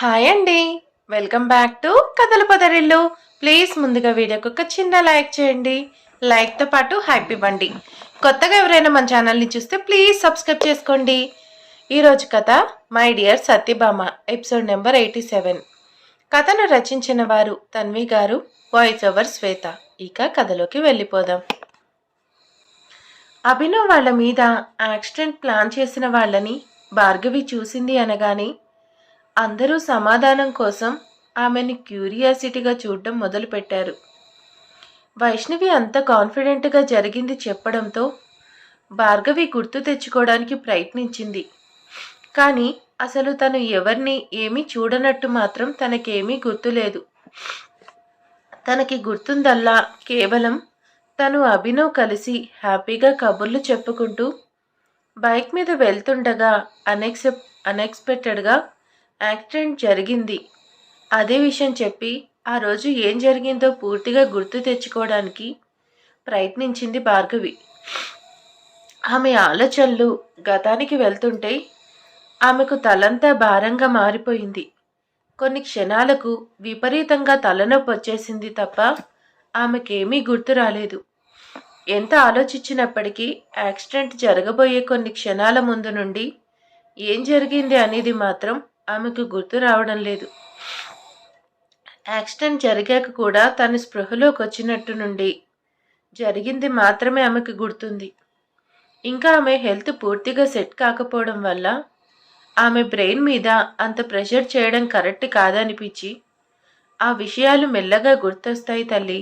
Hi అండి. Welcome back to కథల పొదరిల్లు. Please ముందుగా వీడియోకి ఒక చిన్న లైక్ చేయండి. లైక్తో పాటు హైప్ ఇవ్వండి. కొత్తగా ఎవరైనా మన ఛానల్ని చూస్తే ప్లీజ్ సబ్స్క్రైబ్ చేసుకోండి. ఈరోజు కథ my dear Satyabhama, episode number 87. కథను రచించిన వారు తన్వి గారు, వాయిస్ ఓవర్ శ్వేత. ఇక కథలోకి వెళ్ళిపోదాం. అభినవ్ వాళ్ళ మీద యాక్సిడెంట్ ప్లాన్ చేసిన వాళ్ళని భార్గవి చూసింది అనగానే అందరూ సమాధానం కోసం ఆమెని క్యూరియాసిటీగా చూడడం మొదలుపెట్టారు. వైష్ణవి అంత కాన్ఫిడెంట్గా జరిగింది చెప్పడంతో భార్గవి గుర్తు తెచ్చుకోవడానికి ప్రయత్నించింది. కానీ అసలు తను ఎవరిని ఏమీ చూడనట్టు మాత్రం తనకేమీ గుర్తులేదు. తనకి గుర్తుందల్లా కేవలం తను అభినవ్ కలిసి హ్యాపీగా కబుర్లు చెప్పుకుంటూ బైక్ మీద వెళ్తుండగా అన్ఎక్స్పెక్టెడ్గా యాక్సిడెంట్ జరిగింది. అదే విషయం చెప్పి ఆ రోజు ఏం జరిగిందో పూర్తిగా గుర్తు తెచ్చుకోవడానికి ప్రయత్నించింది భార్గవి. ఆమె ఆలోచనలు గతానికి వెళ్తుంటే ఆమెకు తలంతా భారంగా మారిపోయింది. కొన్ని క్షణాలకు విపరీతంగా తలనొప్పి వచ్చేసింది తప్ప ఆమెకేమీ గుర్తు రాలేదు. ఎంత ఆలోచించినప్పటికీ యాక్సిడెంట్ జరగబోయే కొన్ని క్షణాల ముందు నుండి ఏం జరిగింది అనేది మాత్రం ఆమెకు గుర్తు రావడం లేదు. యాక్సిడెంట్ జరిగాక కూడా తను స్పృహలోకి వచ్చినట్టు నుండి జరిగింది మాత్రమే ఆమెకు గుర్తుంది. ఇంకా ఆమె హెల్త్ పూర్తిగా సెట్ కాకపోవడం వల్ల ఆమె బ్రెయిన్ మీద అంత ప్రెషర్ చేయడం కరెక్ట్ కాదనిపించి ఆ విషయాలు మెల్లగా గుర్తొస్తాయి తల్లి,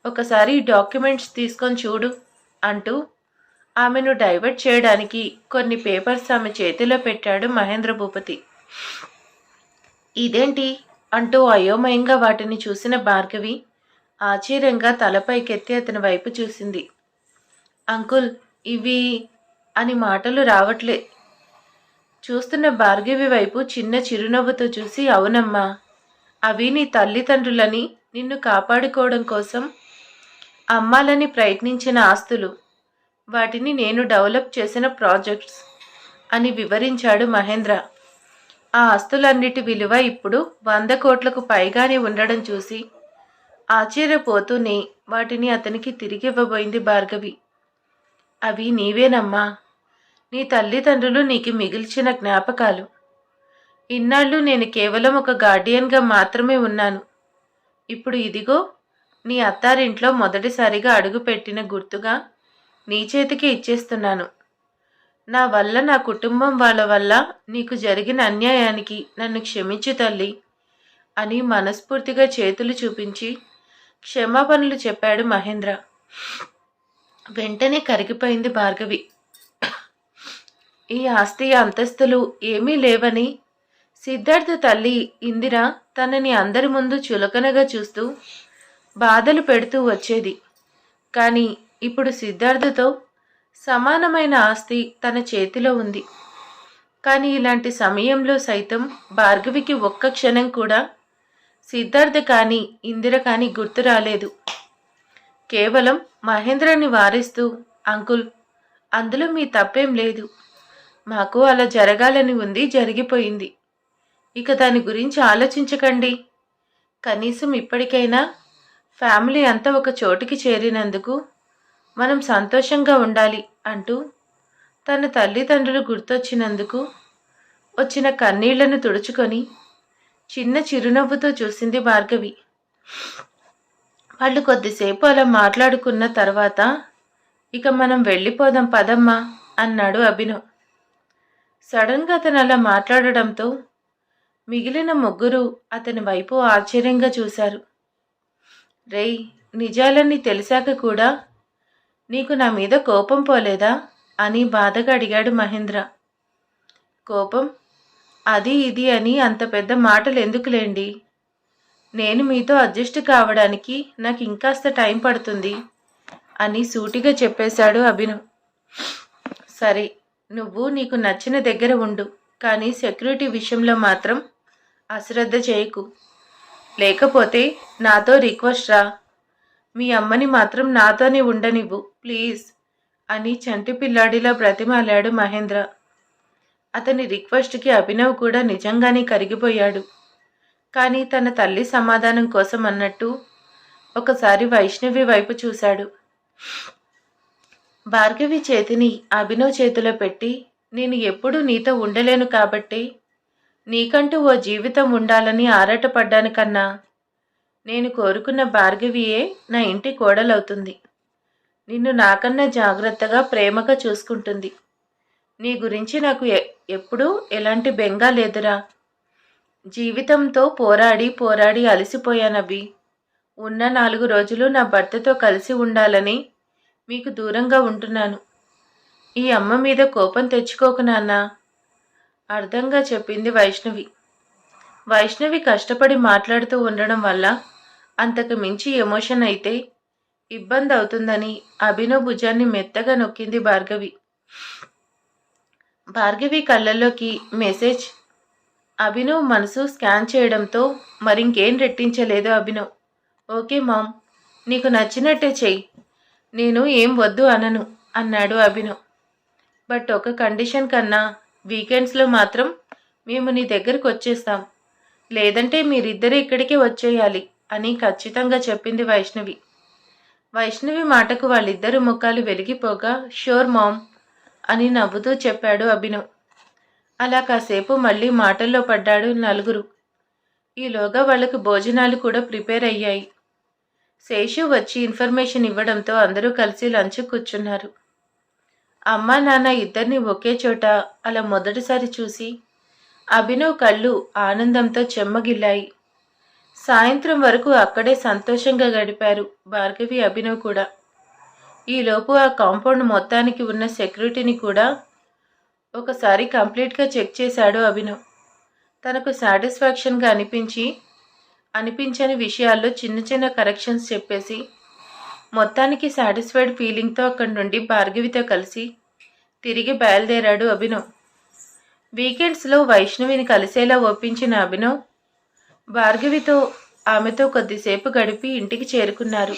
ఒకసారి డాక్యుమెంట్స్ తీసుకొని చూడు అంటూ ఆమెను డైవర్ట్ చేయడానికి కొన్ని పేపర్స్ ఆమె చేతిలో పెట్టాడు మహేంద్ర భూపతి. ఇదేంటి అంటూ అయోమయంగా వాటిని చూసిన భార్గవి ఆశ్చర్యంగా తలపైకెత్తి అతని వైపు చూసింది. అంకుల్, ఇవి అని మాటలు రావట్లే. చూస్తున్న భార్గవి వైపు చిన్న చిరునవ్వుతో చూసి, అవునమ్మా, అవి నీ తల్లిదండ్రులని నిన్ను కాపాడుకోవడం కోసం అమ్మాలని ప్రయత్నించిన ఆస్తులు, వాటిని నేను డెవలప్ చేసిన ప్రాజెక్ట్స్ అని వివరించాడు మహేంద్ర. ఆ ఆస్తులన్నిటి విలువ ఇప్పుడు 100 కోట్లకు పైగానే ఉండడం చూసి ఆశ్చర్యపోతూనే వాటిని అతనికి తిరిగివ్వబోయింది భార్గవి. అవి నీవేనమ్మా, నీ తల్లిదండ్రులు నీకు మిగిల్చిన జ్ఞాపకాలు. ఇన్నాళ్ళు నేను కేవలం ఒక గార్డియన్గా మాత్రమే ఉన్నాను. ఇప్పుడు ఇదిగో నీ అత్తారింట్లో మొదటిసారిగా అడుగుపెట్టిన గుర్తుగా నీ చేతికి ఇచ్చేస్తున్నాను. నా వల్ల, నా కుటుంబం వాళ్ళ వల్ల నీకు జరిగిన అన్యాయానికి నన్ను క్షమించు తల్లి అని మనస్ఫూర్తిగా చేతులు చూపించి క్షమాపణలు చెప్పాడు మహేంద్ర. వెంటనే కరిగిపోయింది భార్గవి. ఈ ఆస్తి అంతస్తులు ఏమీ లేవని సిద్ధార్థ తల్లి ఇందిర తనని అందరి ముందు చులకనగా చూస్తూ బాధలు పెడుతూ వచ్చేది. కానీ ఇప్పుడు సిద్ధార్థతో సమానమైన ఆస్తి తన చేతిలో ఉంది. కానీ ఇలాంటి సమయంలో సైతం భార్గవికి ఒక్క క్షణం కూడా సిద్ధార్థ కానీ ఇందిర కానీ గుర్తు రాలేదు. కేవలం మహేంద్రని వారిస్తూ, అంకుల్, అందులో మీ తప్పేం లేదు. మాకు అలా జరగాలని ఉంది, జరిగిపోయింది. ఇక దాని గురించి ఆలోచించకండి. కనీసం ఇప్పటికైనా ఫ్యామిలీ అంతా ఒక చోటికి చేరినందుకు మనం సంతోషంగా ఉండాలి అంటూ తన తల్లిదండ్రులు గుర్తొచ్చినందుకు వచ్చిన కన్నీళ్లను తుడుచుకొని చిన్న చిరునవ్వుతో చూసింది భార్గవి. వాళ్ళు కొద్దిసేపు అలా మాట్లాడుకున్న తర్వాత, ఇక మనం వెళ్ళిపోదాం పదమ్మా అన్నాడు అభినవ్. సడన్గా అతను అలా మాట్లాడడంతో మిగిలిన ముగ్గురు అతని వైపు ఆశ్చర్యంగా చూశారు. రేయ్, నిజాలన్నీ తెలిసాక కూడా నీకు నా మీద కోపం పోలేదా అని బాధగా అడిగాడు మహేంద్ర. కోపం, అది ఇది అని అంత పెద్ద మాటలు ఎందుకులేండి. నేను మీతో అడ్జస్ట్ కావడానికి నాకు ఇంకాస్త టైం పడుతుంది అని సూటిగా చెప్పేశాడు అభినవ్. సరే, నువ్వు నీకు నచ్చిన దగ్గర ఉండు, కానీ సెక్యూరిటీ విషయంలో మాత్రం అశ్రద్ధ చేయకు. లేకపోతే నాతో రిక్వెస్ట్ రా, మీ అమ్మని మాత్రం నాతోనే ఉండనివ్వు ప్లీజ్ అని చంటి పిల్లాడిలా బ్రతిమాలాడు మహేంద్ర. అతని రిక్వెస్ట్కి అభినవ్ కూడా నిజంగానే కరిగిపోయాడు. కానీ తన తల్లి సమాధానం కోసం అన్నట్టు ఒకసారి వైష్ణవి వైపు చూశాడు. భార్గవి చేతిని అభినవ్ చేతిలో పెట్టి, నేను ఎప్పుడూ నీతో ఉండలేను కాబట్టి నీకంటూ ఓ జీవితం ఉండాలని ఆరాటపడ్డాను కన్నా, నేను కోరుకున్న భార్గవియే నా ఇంటి కోడలవుతుంది. నిన్ను నాకన్నా జాగ్రత్తగా ప్రేమగా చూసుకుంటుంది. నీ గురించి నాకు ఎప్పుడూ ఎలాంటి బెంగా లేదురా. జీవితంతో పోరాడి పోరాడి అలసిపోయానవి. ఉన్న 4 రోజులు నా భర్తతో కలిసి ఉండాలని మీకు దూరంగా ఉంటున్నాను. ఈ అమ్మ మీద కోపం తెచ్చుకోకు నాన్నా, అర్థంగా చెప్పింది వైష్ణవి. వైష్ణవి కష్టపడి మాట్లాడుతూ ఉండడం వల్ల అంతకు మించి ఎమోషన్ అయితే ఇబ్బంది అవుతుందని అభినవ్ భుజాన్ని మెత్తగా నొక్కింది భార్గవి. భార్గవి కళ్ళల్లోకి మెసేజ్ అభినవ్ మనసు స్కాన్ చేయడంతో మరింకేం రెట్టించలేదు అభినవ్. ఓకే మామ్, నీకు నచ్చినట్టే చెయ్యి, నేను ఏం వద్దు అనను అన్నాడు అభినవ్. బట్ ఒక కండిషన్ కన్నా, వీకెండ్స్లో మాత్రం మేము నీ దగ్గరకు వచ్చేస్తాం, లేదంటే మీరిద్దరే ఇక్కడికే వచ్చేయాలి అని ఖచ్చితంగా చెప్పింది వైష్ణవి. వైష్ణవి మాటకు వాళ్ళిద్దరు ముఖాలు వెలిగిపోగా షూర్ మామ్ అని నవ్వుతూ చెప్పాడు అభినవ్. అలా కాసేపు మళ్ళీ మాటల్లో పడ్డాడు నలుగురు. ఈలోగా వాళ్ళకు భోజనాలు కూడా ప్రిపేర్ అయ్యాయి. శేషు వచ్చి ఇన్ఫర్మేషన్ ఇవ్వడంతో అందరూ కలిసి లంచ్ కూర్చున్నారు. అమ్మా నాన్న ఇద్దరిని ఒకే చోట అలా మొదటిసారి చూసి అభినవ్ కళ్ళు ఆనందంతో చెమ్మగిల్లాయి. సాయంత్రం వరకు అక్కడే సంతోషంగా గడిపారు భార్గవి అభినవ్ కూడా. ఈలోపు ఆ కాంపౌండ్ మొత్తానికి ఉన్న సెక్యూరిటీని కూడా ఒకసారి కంప్లీట్గా చెక్ చేశాడు అభినవ్. తనకు సాటిస్ఫాక్షన్గా అనిపించని విషయాల్లో చిన్న చిన్న కరెక్షన్స్ చెప్పేసి మొత్తానికి సాటిస్ఫైడ్ ఫీలింగ్తో అక్కడి నుండి భార్గవితో కలిసి తిరిగి బయలుదేరాడు అభినవ్. వీకెండ్స్లో వైష్ణవిని కలిసేలా ఒప్పించిన అభినవ్ భార్గవితో ఆమెతో కొద్దిసేపు గడిపి ఇంటికి చేరుకున్నారు.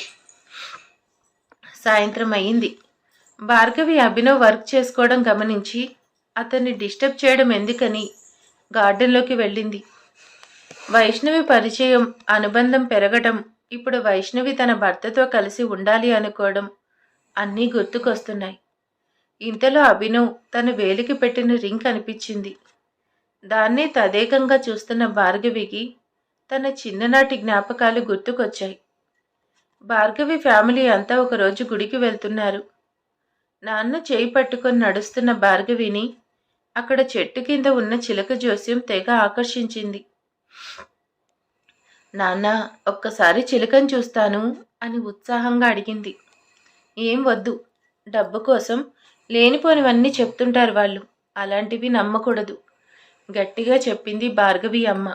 సాయంత్రం అయింది. భార్గవి అభినవ్ వర్క్ చేసుకోవడం గమనించి అతన్ని డిస్టర్బ్ చేయడం ఎందుకని గార్డెన్లోకి వెళ్ళింది. వైష్ణవి పరిచయం, అనుబంధం పెరగడం, ఇప్పుడు వైష్ణవి తన భర్తతో కలిసి ఉండాలి అనుకోవడం అన్నీ గుర్తుకొస్తున్నాయి. ఇంతలో అభినవ్ తన వేలికి పెట్టిన రింగ్ కనిపించింది. దాన్నే తదేకంగా చూస్తున్న భార్గవికి తన చిన్ననాటి జ్ఞాపకాలు గుర్తుకొచ్చాయి. భార్గవి ఫ్యామిలీ అంతా ఒకరోజు గుడికి వెళ్తున్నారు. నాన్న చేయి పట్టుకొని నడుస్తున్న భార్గవిని అక్కడ చెట్టు కింద ఉన్న చిలక జోస్యం తెగ ఆకర్షించింది. నాన్న, ఒక్కసారి చిలకను చూస్తాను అని ఉత్సాహంగా అడిగింది. ఏం వద్దు, డబ్బు కోసం లేనిపోనివన్నీ చెప్తుంటారు వాళ్ళు, అలాంటివి నమ్మకూడదు గట్టిగా చెప్పింది భార్గవి అమ్మ.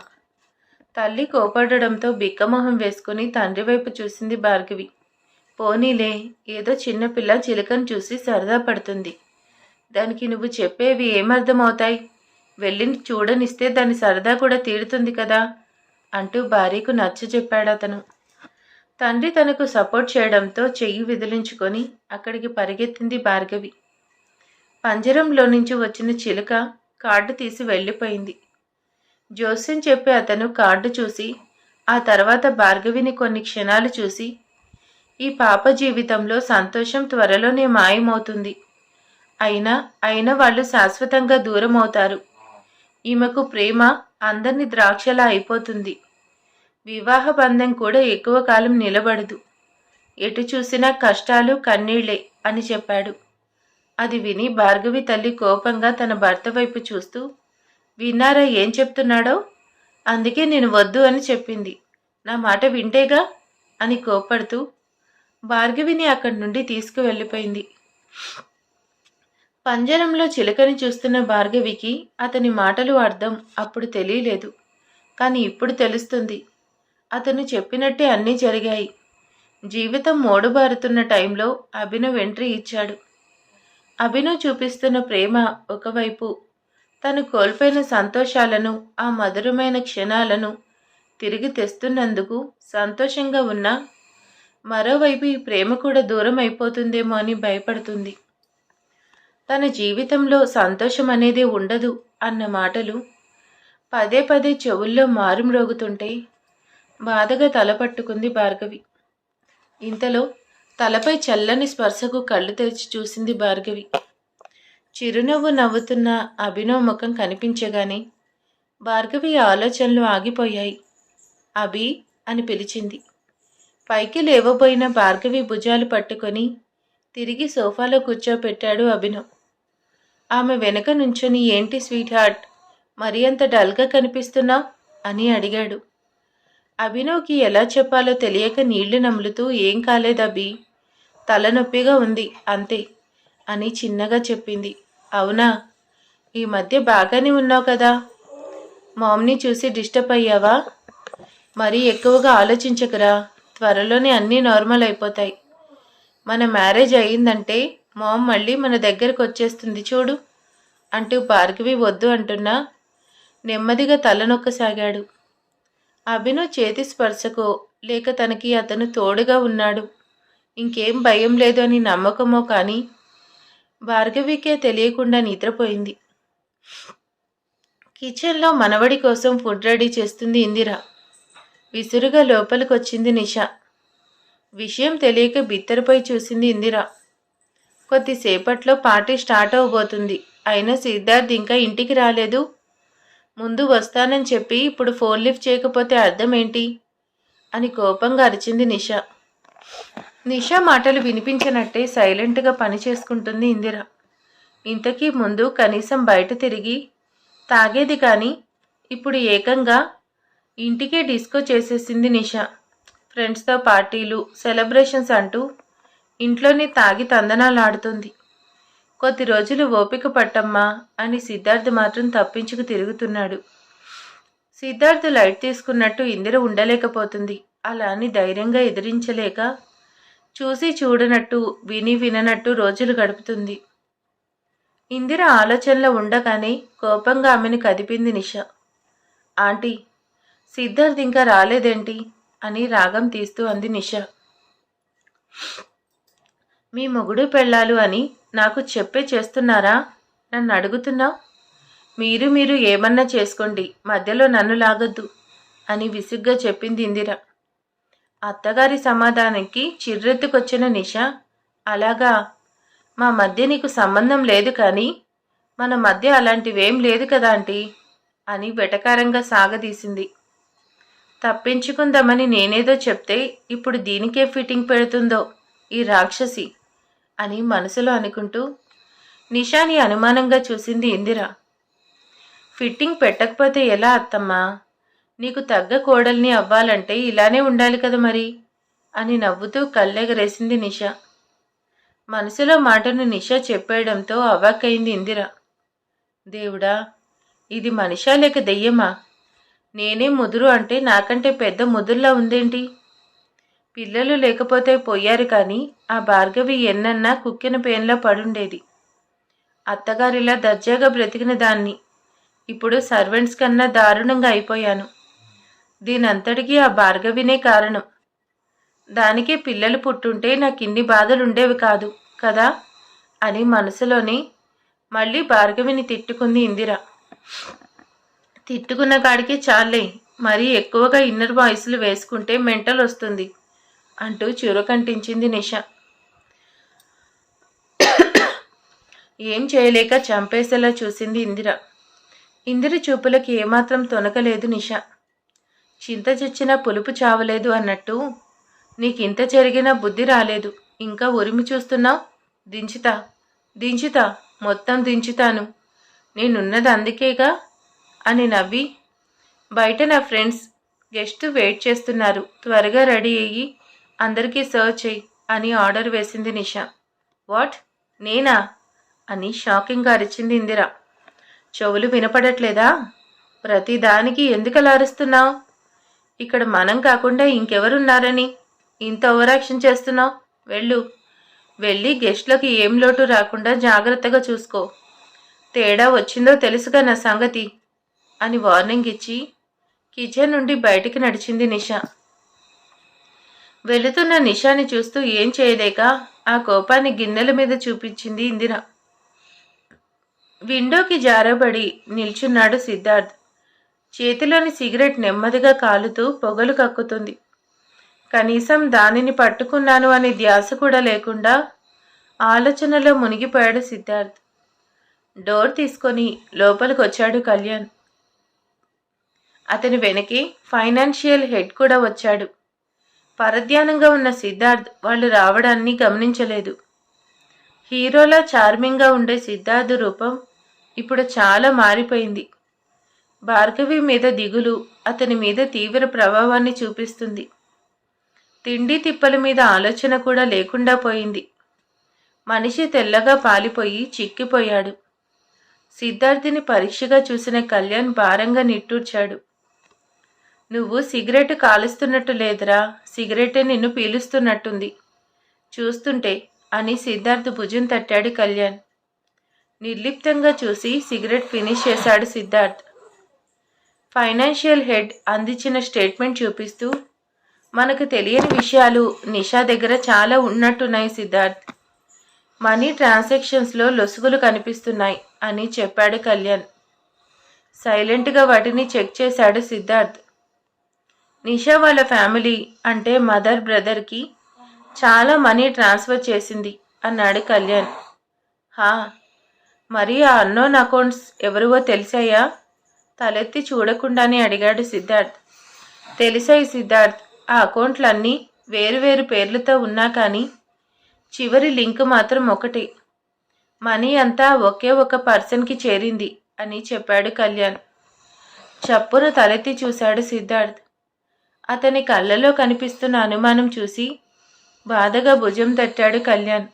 తల్లి కోపడడంతో బిక్కమొహం వేసుకుని తండ్రి వైపు చూసింది భార్గవి. పోనీలే, ఏదో చిన్నపిల్ల చిలకను చూసి సరదా పడుతుంది, దానికి నువ్వు చెప్పేవి ఏమర్థమవుతాయి, వెళ్ళి చూడనిస్తే దాని సరదా కూడా తీరుతుంది కదా అంటూ భార్యకు నచ్చ చెప్పాడు అతను. తండ్రి తనకు సపోర్ట్ చేయడంతో చెయ్యి విదిలించుకొని అక్కడికి పరిగెత్తింది భార్గవి. పంజరంలో నుంచి వచ్చిన చిలుక కార్డు తీసి వెళ్ళిపోయింది. జోస్యం చెప్పి అతను కార్డు చూసి ఆ తర్వాత భార్గవిని కొన్ని క్షణాలు చూసి, ఈ పాప జీవితంలో సంతోషం త్వరలోనే మాయమవుతుంది, అయినా వాళ్ళు శాశ్వతంగా దూరం అవుతారు, ఈమెకు ప్రేమ అందరిని ద్రాక్షలా అయిపోతుంది, వివాహ బంధం కూడా ఎక్కువ కాలం నిలబడదు, ఎటు చూసినా కష్టాలు కన్నీళ్లే అని చెప్పాడు. అది విని భార్గవి తల్లి కోపంగా తన భర్త వైపు చూస్తూ, విన్నారా ఏం చెప్తున్నాడో, అందుకే నేను వద్దు అని చెప్పింది, నా మాట వింటేగా అని కోపడుతూ భార్గవిని అక్కడి నుండి తీసుకువెళ్ళిపోయింది. పంజరంలో చిలకని చూస్తున్న భార్గవికి అతని మాటలు అర్థం అప్పుడు తెలియలేదు, కానీ ఇప్పుడు తెలుస్తుంది. అతను చెప్పినట్టే అన్నీ జరిగాయి. జీవితం మోడుబారుతున్న టైంలో అభినవ్ ఎంట్రీ ఇచ్చాడు. అభినవ్ చూపిస్తున్న ప్రేమ ఒకవైపు, తను కోల్పోయిన సంతోషాలను, ఆ మధురమైన క్షణాలను తిరిగి తెస్తున్నందుకు సంతోషంగా ఉన్నా, మరోవైపు ఈ ప్రేమ కూడా దూరం అయిపోతుందేమో అని భయపడుతుంది. తన జీవితంలో సంతోషం అనేది ఉండదు అన్న మాటలు పదే పదే చెవుల్లో మారుమ్రోగుతుంటే బాధగా తలపట్టుకుంది భార్గవి. ఇంతలో తలపై చల్లని స్పర్శకు కళ్ళు తెరిచి చూసింది భార్గవి. చిరునవ్వు నవ్వుతున్న అభినవ్ ముఖం కనిపించగానే భార్గవి ఆలోచనలు ఆగిపోయాయి. అభి అని పిలిచింది. పైకి లేవబోయిన భార్గవి భుజాలు పట్టుకొని తిరిగి సోఫాలో కూర్చోపెట్టాడు అభినవ్. ఆమె వెనక నుంచొని ఏంటి స్వీట్ హార్ట్, మరీ అంత డల్గా కనిపిస్తున్నావు అని అడిగాడు. అభినవ్కి ఎలా చెప్పాలో తెలియక నీళ్లు నములుతూ ఏం కాలేదు అభి, తలనొప్పిగా ఉంది అంతే అని చిన్నగా చెప్పింది. అవునా, ఈ మధ్య బాగానే ఉన్నావు కదా, మామ్ని చూసి డిస్టర్బ్ అయ్యావా? మరీ ఎక్కువగా ఆలోచించకరా, త్వరలోనే అన్నీ నార్మల్ అయిపోతాయి. మన మ్యారేజ్ అయ్యిందంటే మామ్ మళ్ళీ మన దగ్గరకు వచ్చేస్తుంది చూడు అంటూ భార్గవి వద్దు అంటున్నా నెమ్మదిగా తలనొక్కసాగాడు. అభినవ్ చేతి స్పర్శకో లేక తనకి అతను తోడుగా ఉన్నాడు, ఇంకేం భయం లేదు అని నమ్మకమో కానీ భార్గవికే తెలియకుండా నిద్రపోయింది. కిచెన్లో మనవడి కోసం ఫుడ్ రెడీ చేస్తుంది ఇందిర. విసురుగా లోపలికొచ్చింది నిషా. విషయం తెలియక బిత్తరపై చూసింది ఇందిర. కొద్దిసేపట్లో పార్టీ స్టార్ట్ అవబోతుంది, అయినా సిద్ధార్థ్ ఇంకా ఇంటికి రాలేదు. ముందు వస్తానని చెప్పి ఇప్పుడు ఫోన్ లిఫ్ట్ చేయకపోతే అర్థం ఏంటి అని కోపంగా అరిచింది నిషా. నిషా మాటలు వినిపించనట్టే సైలెంట్గా పని చేసుకుంటుంది ఇందిర. ఇంతకీ ముందు కనీసం బయట తిరిగి తాగేది కానీ ఇప్పుడు ఏకంగా ఇంటికే డిస్కో చేసేసింది నిషా. ఫ్రెండ్స్తో పార్టీలు, సెలబ్రేషన్స్ అంటూ ఇంట్లోనే తాగి తందనాలాడుతుంది. కొద్ది రోజులు ఓపిక పట్టమ్మా అని సిద్ధార్థ్ మాత్రం తప్పించుకు తిరుగుతున్నాడు. సిద్ధార్థ్ లైట్ తీసుకున్నట్టు ఇందిర ఉండలేకపోతుంది. అలా అని ధైర్యంగా ఎదిరించలేక చూసి చూడనట్టు విని విననట్టు రోజులు గడుపుతుంది. ఇందిర ఆలోచనలో ఉండగానే కోపంగా ఆమెను కదిపింది నిషా. ఆంటీ, సిద్ధార్థ్ ఇంకా రాలేదేంటి అని రాగం తీస్తూ అంది నిషా. మీ మొగుడు పెళ్ళాలు అని నాకు చెప్పే చేస్తున్నారా? నన్ను అడుగుతున్నావు? మీరు ఏమన్నా చేసుకోండి, మధ్యలో నన్ను లాగొద్దు అని విసుగ్గా చెప్పింది ఇందిర. అత్తగారి సమాధానానికి చిర్రెత్తుకొచ్చిన నిషా, అలాగా, మా మధ్య నీకు సంబంధం లేదు కానీ మన మధ్య అలాంటివేం లేదు కదా ఆంటీ అని వెటకారంగా సాగదీసింది. తప్పించుకుందామని నేనేదో చెప్తే ఇప్పుడు దీనికే ఫిట్టింగ్ పెడుతుందో ఈ రాక్షసి అని మనసులో అనుకుంటూ నిషాని అనుమానంగా చూసింది ఇందిర. ఫిట్టింగ్ పెట్టకపోతే ఎలా అత్తమ్మా? నీకు తగ్గ కోడల్ని అవ్వాలంటే ఇలానే ఉండాలి కదా మరి అని నవ్వుతూ కళ్ళెగరేసింది నిషా. మనసులో మాటను నిషా చెప్పేయడంతో అవాక్కైంది ఇందిర. దేవుడా, ఇది మనిషా లేక దెయ్యమా? నేనే ముదురు అంటే నాకంటే పెద్ద ముదురులా ఉందేంటి? పిల్లలు లేకపోతే పోయారు కానీ ఆ భార్గవి ఎన్నన్నా కుక్కిన పేన్లో పడుండేది. అత్తగారిలా దర్జాగా బ్రతికిన దాన్ని ఇప్పుడు సర్వెంట్స్ కన్నా దారుణంగా అయిపోయాను. దీనంతటికీ ఆ భార్గవినే కారణం. దానికే పిల్లలు పుట్టుంటే నాకిన్ని బాధలుండేవి కాదు కదా అని మనసులోనే మళ్ళీ భార్గవిని తిట్టుకుంది ఇందిర. తిట్టుకున్న కాడికే చాలే, మరీ ఎక్కువగా ఇన్నర్ వాయిస్లు వేసుకుంటే మెంటల్ వస్తుంది అంటూ చురకంటించింది నిషా. ఏం చేయలేక చంపేసేలా చూసింది ఇందిర. ఇందిర చూపులకి ఏమాత్రం తొనకలేదు నిషా. చింత చచ్చినా పులుపు చావలేదు అన్నట్టు నీకింత జరిగినా బుద్ధి రాలేదు, ఇంకా ఉరిమి చూస్తున్నావు? దించుతా, మొత్తం దించుతాను, నేనున్నది అందుకేగా అని నవ్వి, బయట నా ఫ్రెండ్స్ గెస్ట్ వెయిట్ చేస్తున్నారు, త్వరగా రెడీ అయ్యి అందరికీ సర్వ్ చేయి అని ఆర్డర్ వేసింది నిషా. వాట్, నేనా అని షాకింగ్గా అరిచింది ఇందిర. చెవులు వినపడట్లేదా? ప్రతిదానికి ఎందుకలా అరుస్తున్నావు? ఇక్కడ మనం కాకుండా ఇంకెవరున్నారని ఇంత ఓవరాక్షన్ చేస్తున్నావు? వెళ్ళి గెస్ట్లకి ఏం లోటు రాకుండా జాగ్రత్తగా చూసుకో. తేడా వచ్చిందో తెలుసుగా నా సంగతి అని వార్నింగ్ ఇచ్చి కిచెన్ నుండి బయటికి నడిచింది నిషా. వెళుతున్న నిషాని చూస్తూ ఏం చేయలేక ఆ కోపాన్ని గిన్నెల మీద చూపించింది ఇందిర. విండోకి జారబడి నిల్చున్నాడు సిద్ధార్థ్. చేతిలోని సిగరెట్ నెమ్మదిగా కాలుతూ పొగలు కక్కుతుంది. కనీసం దానిని పట్టుకున్నాను అనే ధ్యాస కూడా లేకుండా ఆలోచనలో మునిగిపోయాడు సిద్ధార్థ్. డోర్ తీసుకొని లోపలికి వచ్చాడు కళ్యాణ్. అతని వెనకే ఫైనాన్షియల్ హెడ్ కూడా వచ్చాడు. పరధ్యానంగా ఉన్న సిద్ధార్థ్ వాళ్ళు రావడాన్ని గమనించలేదు. హీరోలా చార్మింగ్గా ఉండే సిద్ధార్థ్ రూపం ఇప్పుడు చాలా మారిపోయింది. భార్గవి మీద దిగులు అతని మీద తీవ్ర ప్రభావాన్ని చూపిస్తుంది. తిండి తిప్పల మీద ఆలోచన కూడా లేకుండా పోయింది. మనిషి తెల్లగా పాలిపోయి చిక్కిపోయాడు. సిద్ధార్థిని పరీక్షగా చూసిన కళ్యాణ్ భారంగా నిట్టూర్చాడు. నువ్వు సిగరెట్ కాలుస్తున్నట్టు లేదురా, సిగరెటే నిన్ను పీలుస్తున్నట్టుంది చూస్తుంటే అని సిద్ధార్థ్ భుజం తట్టాడు కళ్యాణ్. నిర్లిప్తంగా చూసి సిగరెట్ ఫినిష్ చేశాడు సిద్ధార్థ్. ఫైనాన్షియల్ హెడ్ అందించిన స్టేట్మెంట్ చూపిస్తూ, మనకు తెలియని విషయాలు నిషా దగ్గర చాలా ఉన్నట్టున్నాయి సిద్ధార్థ్. మనీ ట్రాన్సాక్షన్స్లో లొసుగులు కనిపిస్తున్నాయి అని చెప్పాడు కళ్యాణ్. సైలెంట్గా వాటిని చెక్ చేశాడు సిద్ధార్థ్. నిషా వాళ్ళ ఫ్యామిలీ అంటే మదర్ బ్రదర్కి చాలా మనీ ట్రాన్స్ఫర్ చేసింది అన్నాడు కళ్యాణ్. హా, మరి ఆ అన్నోన్ అకౌంట్స్ ఎవరివో తెలిసాయా? తలెత్తి చూడకుండానే అడిగాడు సిద్ధార్థ్. తెలిసాయి సిద్ధార్థ్. ఆ అకౌంట్లన్నీ వేరువేరు పేర్లతో ఉన్నా కానీ చివరి లింక్ మాత్రం ఒకటే. మనీ అంతా ఒకే ఒక పర్సన్కి చేరింది అని చెప్పాడు కళ్యాణ్. చప్పున తలెత్తి చూశాడు సిద్ధార్థ్. అతని కళ్ళలో కనిపిస్తున్న అనుమానం చూసి బాధగా భుజం తట్టాడు కళ్యాణ్.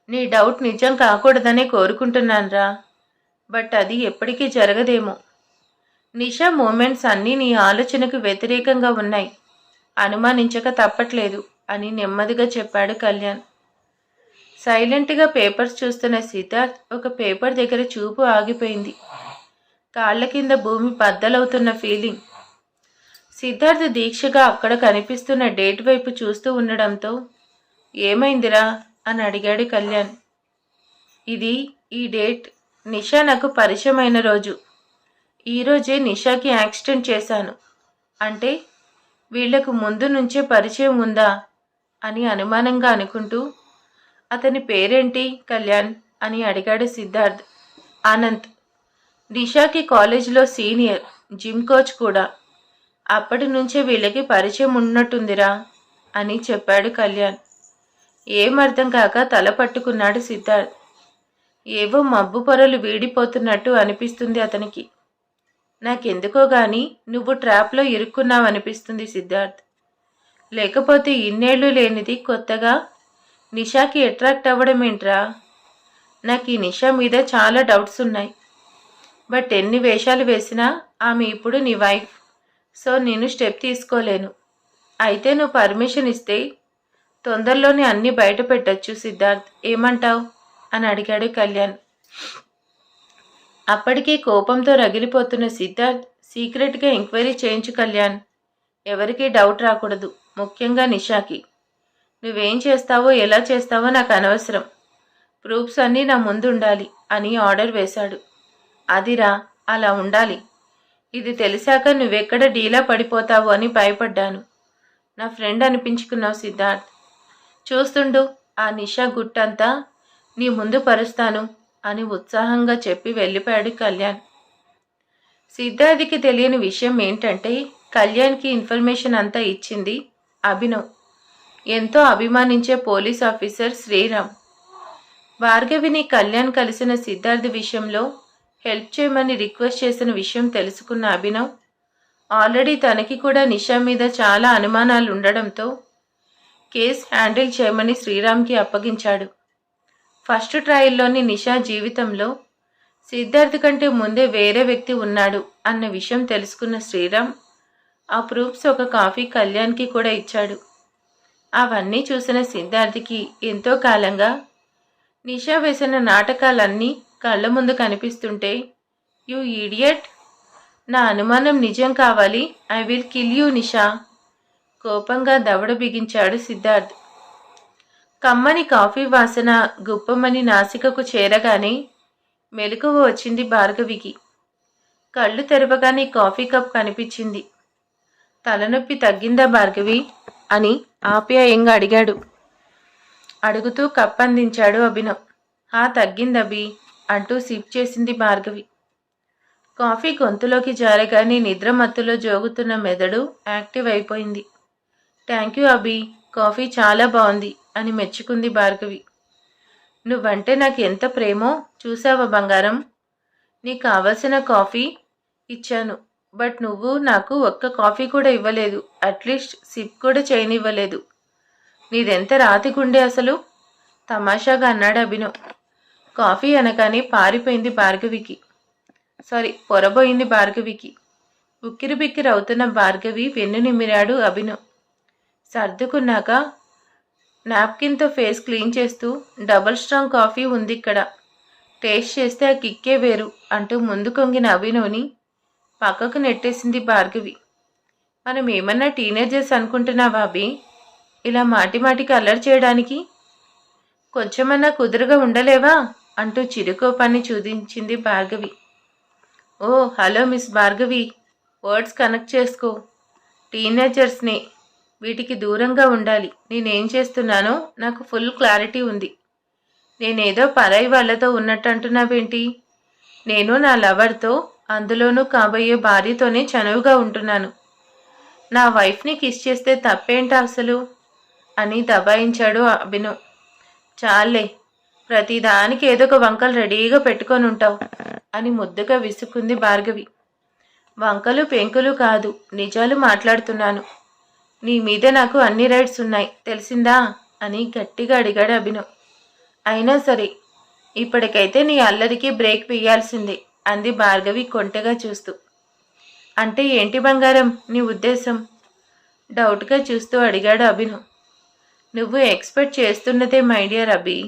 నీ డౌట్ నిజం కాకూడదనే కోరుకుంటున్నానురా, బట్ అది ఎప్పటికీ జరగదేమో. నిషా మూమెంట్స్ అన్నీ నీ ఆలోచనకు వ్యతిరేకంగా ఉన్నాయి, అనుమానించక తప్పట్లేదు అని నెమ్మదిగా చెప్పాడు కళ్యాణ్. సైలెంట్గా పేపర్స్ చూస్తున్న సిద్ధార్థ్ ఒక పేపర్ దగ్గర చూపు ఆగిపోయింది. కాళ్ళ కింద భూమి బద్దలవుతున్న ఫీలింగ్. సిద్ధార్థ్ దీక్షగా అక్కడ కనిపిస్తున్న డేట్ వైపు చూస్తూ ఉండడంతో ఏమైందిరా అని అడిగాడు కళ్యాణ్. ఈ డేట్ నిషా నాకు పరిచయమైన రోజు. ఈరోజే నిషాకి యాక్సిడెంట్ చేశాను. అంటే వీళ్లకు ముందు నుంచే పరిచయం ఉందా అని అనుమానంగా అనుకుంటూ, అతని పేరేంటి కళ్యాణ్ అని అడిగాడు సిద్ధార్థ్. అనంత్. నిషాకి కాలేజీలో సీనియర్, జిమ్ కోచ్ కూడా. అప్పటి నుంచే వీళ్ళకి పరిచయం ఉన్నట్టుందిరా అని చెప్పాడు కళ్యాణ్. ఏం అర్థం కాక తల పట్టుకున్నాడు సిద్ధార్థ్. ఏవో మబ్బు పొరలు వీడిపోతున్నట్టు అనిపిస్తుంది అతనికి. నాకెందుకో గాని నువ్వు ట్రాప్లో ఇరుక్కున్నావనిపిస్తుంది సిద్ధార్థ్. లేకపోతే ఇన్నేళ్ళు లేనిది కొత్తగా నిషాకి అట్రాక్ట్ అవ్వడం ఏంట్రా? నాకు ఈ నిషా మీద చాలా డౌట్స్ ఉన్నాయి. బట్ ఎన్ని వేషాలు వేసినా ఆమె ఇప్పుడు నీ వైఫ్, సో నేను స్టెప్ తీసుకోలేను. అయితే నువ్వు పర్మిషన్ ఇస్తే తొందరలోనే అన్నీ బయట పెట్టచ్చు సిద్ధార్థ్, ఏమంటావు అని అడిగాడు కళ్యాణ్. అప్పటికే కోపంతో రగిలిపోతున్న సిద్ధార్థ్ సీక్రెట్గా ఎంక్వైరీ చేయించు కళ్యాణ్. ఎవరికీ డౌట్ రాకూడదు, ముఖ్యంగా నిషాకి. నువ్వేం చేస్తావో ఎలా చేస్తావో నాకు అనవసరం, ప్రూఫ్స్ అన్నీ నా ముందు ఉండాలి అని ఆర్డర్ వేశాడు. అదిరా, అలా ఉండాలి. ఇది తెలిసాక నువ్వెక్కడ డీలా పడిపోతావు అని భయపడ్డాను. నా ఫ్రెండ్ అనిపించుకున్నావు సిద్ధార్థ్. చూస్తుండు, ఆ నిషా గుట్టంతా నీ ముందు పరుస్తాను అని ఉత్సాహంగా చెప్పి వెళ్ళిపోయాడు కళ్యాణ్. సిద్ధార్థికి తెలియని విషయం ఏంటంటే కళ్యాణ్కి ఇన్ఫర్మేషన్ అంతా ఇచ్చింది అభినవ్, ఎంతో అభిమానించే పోలీస్ ఆఫీసర్ శ్రీరామ్. భార్గవిని కళ్యాణ్ కలిసిన సిద్ధార్థ్ విషయంలో హెల్ప్ చేయమని రిక్వెస్ట్ చేసిన విషయం తెలుసుకున్న అభినవ్ ఆల్రెడీ తనకి కూడా నిషా మీద చాలా అనుమానాలు ఉండడంతో కేస్ హ్యాండిల్ చేయమని శ్రీరామ్కి అప్పగించాడు. ఫస్ట్ ట్రయల్లోని నిషా జీవితంలో సిద్ధార్థ్ కంటే ముందే వేరే వ్యక్తి ఉన్నాడు అన్న విషయం తెలుసుకున్న శ్రీరామ్ ఆ ప్రూఫ్స్ ఒక కాపీ కళ్యాణ్కి కూడా ఇచ్చాడు. అవన్నీ చూసిన సిద్ధార్థ్కి ఎంతో కాలంగా నిషా వేసిన నాటకాలన్నీ కళ్ళ ముందు కనిపిస్తుంటే, యూ ఈడియట్, నా అనుమానం నిజం కావాలి, ఐ విల్ కిల్ యూ నిషా, కోపంగా దవడ బిగించాడు సిద్ధార్థ్. కమ్మని కాఫీ వాసన గుప్పమని నాసికకు చేరగానే మెలకువ వచ్చింది భార్గవికి. కళ్ళు తెరవగానే కాఫీ కప్ కనిపించింది. తలనొప్పి తగ్గిందా భార్గవి అని ఆప్యాయంగా అడిగాడు. అడుగుతూ కప్ అందించాడు అభినవ్. తగ్గిందభి అంటూ సిప్ చేసింది భార్గవి. కాఫీ గొంతులోకి జారగానే నిద్ర మత్తులో జోగుతున్న మెదడు యాక్టివ్ అయిపోయింది. థ్యాంక్ యూ అభి, కాఫీ చాలా బాగుంది అని మెచ్చుకుంది భార్గవి. నువ్వంటే నాకు ఎంత ప్రేమో చూసావా బంగారం. నీకు కావలసిన కాఫీ ఇచ్చాను, బట్ నువ్వు నాకు ఒక్క కాఫీ కూడా ఇవ్వలేదు. అట్లీస్ట్ సిప్ కూడా చేయనివ్వలేదు. నీదెంత రాతి గుండె అసలు, తమాషాగా అన్నాడు అభినవ్. కాఫీ అనగానే పారిపోయింది భార్గవికి. పొరబోయింది భార్గవికి. ఉక్కిరిబిక్కిరి అవుతున్న భార్గవి వెన్ను నిమిరాడు అభినవ్. సర్దుకున్నాక నాప్కిన్తో ఫేస్ క్లీన్ చేస్తూ, డబుల్ స్ట్రాంగ్ కాఫీ ఉంది ఇక్కడ, టేస్ట్ చేస్తే ఆ కిక్కే వేరు అంటూ ముందు కొంగిన అభినవ్ని పక్కకు నెట్టేసింది భార్గవి. మనం ఏమన్నా టీనేజర్స్ అనుకుంటున్నావా అభి, ఇలా మాటిమాటికి అల్లరి చేయడానికి? కొంచెమన్నా కుదురుగా ఉండలేవా అంటూ చిరుకోపాన్ని చూపించింది Bhargavi. Oh hello miss Bhargavi, words connect చేసుకో. టీనేజర్స్ని, వీటికి దూరంగా ఉండాలి. నేనేం చేస్తున్నానో నాకు ఫుల్ క్లారిటీ ఉంది. నేనేదో పరాయి వాళ్ళతో ఉన్నట్టు అంటున్నావేంటి? నేను నా లవర్తో, అందులోనూ కాబోయే భార్యతోనే చనువుగా ఉంటున్నాను. నా వైఫ్ని కిస్ చేస్తే తప్పేంటా అసలు అని దబాయించాడు అభినవ్. చాలే, ప్రతిదానికి ఏదో ఒక వంకలు రెడీగా పెట్టుకొని ఉంటావు అని ముద్దుగా విసుక్కుంది భార్గవి. వంకలు పెంకులు కాదు, నిజాలు మాట్లాడుతున్నాను. నీ మీద నాకు అన్ని రైట్స్ ఉన్నాయి, తెలిసిందా అని గట్టిగా అడిగాడు అభినవ్. అయినా సరే, ఇప్పటికైతే నీ అల్లరికి బ్రేక్ వేయాల్సిందే అంది భార్గవి కొంటెగా చూస్తూ. అంటే ఏంటి బంగారం నీ ఉద్దేశం? డౌట్గా చూస్తూ అడిగాడు అభినవ్. నువ్వు ఎక్స్పెక్ట్ చేస్తున్నదే మై డియర్ అభి.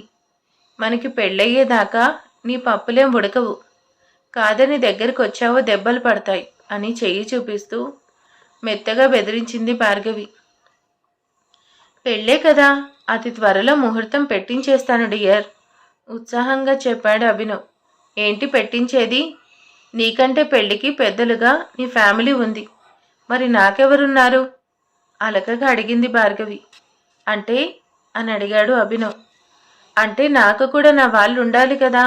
మనకి పెళ్ళయ్యేదాకా నీ పప్పులేం ఉడకవు. కాదని దగ్గరికి వచ్చావో దెబ్బలు పడతాయి అని చెయ్యి చూపిస్తూ మెత్తగా బెదిరించింది భార్గవి. పెళ్ళే కదా, అతి త్వరలో ముహూర్తం పెట్టించేస్తాను డియర్, ఉత్సాహంగా చెప్పాడు అభినవ్. ఏంటి పెట్టించేది? నీకంటే పెళ్ళికి పెద్దలుగా నీ ఫ్యామిలీ ఉంది, మరి నాకెవరున్నారు అలకగా అడిగింది భార్గవి. అంటే అని అడిగాడు అభినవ్. అంటే నాకు కూడా నా వాళ్ళు ఉండాలి కదా.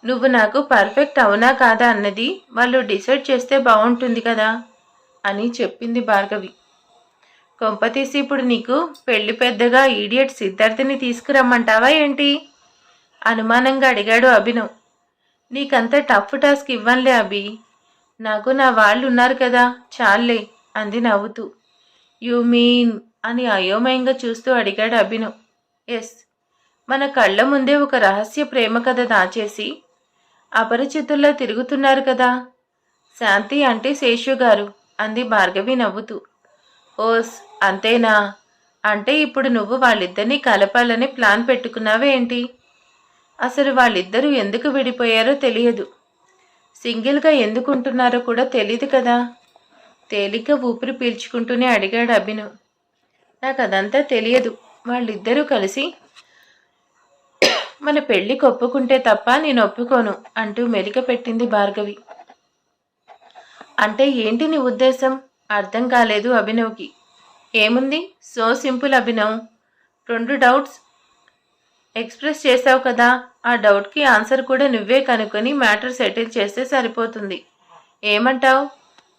నువ్వు నాకు పర్ఫెక్ట్ అవునా కాదా అన్నది వాళ్ళు డిసైడ్ చేస్తే బాగుంటుంది కదా అని చెప్పింది భార్గవి. కొంపతీసి ఇప్పుడు నీకు పెళ్లి పెద్దగా ఈడియట్ సిద్ధార్థిని తీసుకురమ్మంటావా ఏంటి అనుమానంగా అడిగాడు అభినవ్. నీకంత టఫ్ టాస్క్ ఇవ్వనులే అభి, నాకు నా వాళ్ళు ఉన్నారు కదా, చాలే అంది నవ్వుతూ. యు మీన్ అని అయోమయంగా చూస్తూ అడిగాడు అభినవ్. ఎస్, మన కళ్ళ ముందే ఒక రహస్య ప్రేమ కథ దాచేసి అపరిచితుల్లో తిరుగుతున్నారు కదా. శాంతి అంటే శేషు గారు అంది భార్గవి నవ్వుతూ. ఓస్ అంతేనా? అంటే ఇప్పుడు నువ్వు వాళ్ళిద్దరినీ కలపాలని ప్లాన్ పెట్టుకున్నావే ఏంటి? అసలు వాళ్ళిద్దరూ ఎందుకు విడిపోయారో తెలియదు, సింగిల్గా ఎందుకుంటున్నారో కూడా తెలియదు కదా. తేలిక ఊపిరి పీల్చుకుంటూనే అడిగాడు అభినవ్. నాకు అదంతా తెలియదు. వాళ్ళిద్దరూ కలిసి మన పెళ్లికి ఒప్పుకుంటే తప్ప నేను ఒప్పుకోను అంటూ మెలిక పెట్టింది భార్గవి. అంటే ఏంటి నీ ఉద్దేశం అర్థం కాలేదు అభినవ్కి. ఏముంది, so simple Abhinav. 2 doubts express చేసావు కదా, ఆ డౌట్కి ఆన్సర్ కూడా నువ్వే కనుక్కొని మ్యాటర్ సెటిల్ చేస్తే సరిపోతుంది. ఏమంటావు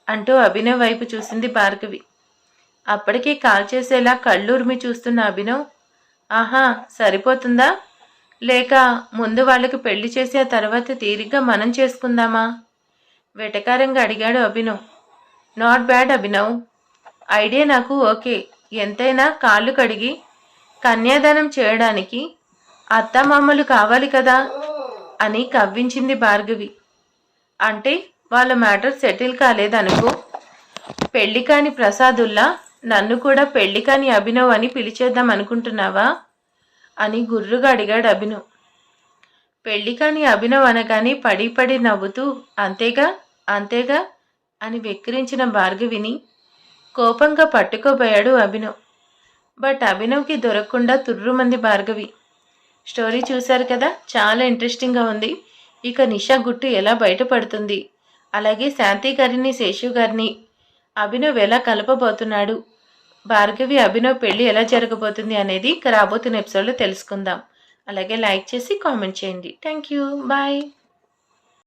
అంటూ అభినవ్ వైపు చూసింది భార్గవి. అప్పటికే కాల్ చేసేలా కళ్ళూర్మి చూస్తున్న అభినవ్, ఆహా సరిపోతుందా, లేక ముందు వాళ్ళకి పెళ్లి చేసి ఆ తర్వాత తీరిగ్గా మనం చేసుకుందామా వెటకారంగా అడిగాడు Abhinav. Not bad Abhinav, idea నాకు ఓకే. ఎంతైనా కాళ్ళు కడిగి కన్యాదానం చేయడానికి అత్తమామలు కావాలి కదా అని కవ్వించింది భార్గవి. అంటే వాళ్ళ మ్యాటర్ సెటిల్ కాలేదనుకో, పెళ్లి కాని ప్రసాదుల్లా నన్ను కూడా పెళ్లి కాని అభినవ్ అని పిలిచేద్దాం అనుకుంటున్నావా అని గుర్రుగా అడిగాడు అభినవ్. పెళ్లి కాని అభినవ్ అనగానే పడి పడి నవ్వుతూ అంతేగా అంతేగా అని వెక్కిరించిన భార్గవిని కోపంగా పట్టుకోబోయాడు అభినవ్. బట్ అభినవ్కి దొరకకుండా తుర్రుమంది భార్గవి. స్టోరీ చూశారు కదా, చాలా ఇంట్రెస్టింగ్గా ఉంది. ఇక నిషా గుట్టు ఎలా బయటపడుతుంది, అలాగే శాంతి గారిని శేషు గారిని అభినవ్ ఎలా కలపబోతున్నాడు, భార్గవి అభినవ్ పెళ్లి ఎలా జరగబోతుంది అనేది ఇక రాబోతున్న ఎపిసోడ్లో తెలుసుకుందాం. అలాగే లైక్ చేసి కామెంట్ చేయండి. Thank you. బాయ్.